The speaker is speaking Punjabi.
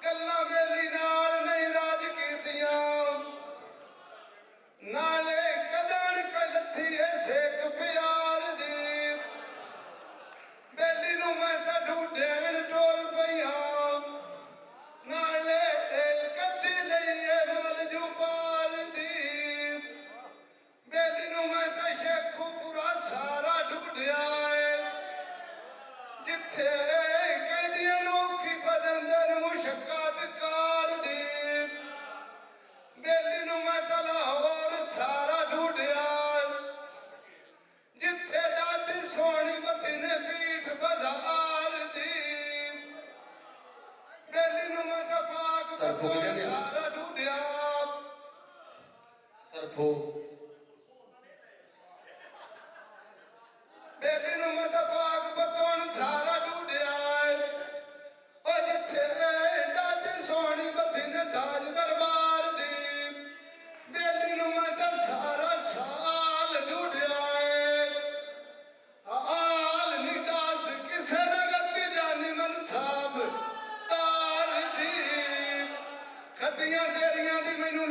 ਗੱਲਾਂ ਵੇਲੀ ਨਾਲ ਨਹੀਂ ਰਾਜ ਕੀਤੀਆਂ ਨਾਲੇ ਕਦਣ ਕ ਲੱਥੀ ਏ ਸੇਕ ਪਿਆਰ ਦੀ ਵੇਲੀ ਨੂੰ ਮੈਂ ਤਾਂ ਢੂਢਣ ਟੋਰ ਪਈਆਂ ਨਾਲੇ ਕੱਦੀ ਲਈਏ ਮਲ ਜੂ ਪਾਰ ਦੀ ਵੇਲੀ ਨੂੰ ਮੈਂ ਤਾਂ ਸ਼ੇਖੂਪੁਰਾ ਸਾਰਾ ਢੂਢਿਆ ਏ ਜਿੱਥੇ ਕਹਿੰਦੀਆਂ ਲੋਕੀ ਬਦਲਦੇ ਨੂੰ ਮੁਸ਼ੱਕਤ ਕਾਰ ਦੀ ਵੇਲੀ ਨੂੰ ਮੈਂ ਤਾਂ ਲਾਹੌਰ ਸਾਰਾ ਢੂਢਿਆ ਜਿੱਥੇ ਡਾਢੀ ਸੋਹਣੀ ਬੱਤੀ ਨੇ ਪੀਠ ਬਾਜ਼ਾਰ ਦੀ ਵੇਲੀ ਨੂੰ ਮੈਂ ਤਾਂ ਪਾਕ ਸਾਰਾ ਢੂਢਿਆ ਸਰਫੋ ਵੇਲੀ ਨੂੰ ਮੈਂ ਤਾਂ ਪਾਕ ਬਤੌਣ ਸਾਰਾ ਢੂਢਿਆ ਉਹ ਜਿੱਥੇ ਡਾਢੀ ਸੋਹਣੀ ਬੱਤੀ ਨੇ ਤਾਜ ਦਰਬਾਰ ਦੀ ਵੇਲੀ ਨੂੰ ਮੈਂ ਤਾਂ ਸਾਰਾ ਸਾਲ ਢੂਢਿਆ ਹਾਲ ਨੀ ਦੱਸ ਕਿਸੇ ਨਗਤੀ ਜਾਨੀ ਮਨ ਸਾਹਿਬ ਤਾਰ ਦੀ ਖੱਟੀਆਂ ਤੇਰੀਆਂ ਦੀ ਮੈਨੂੰ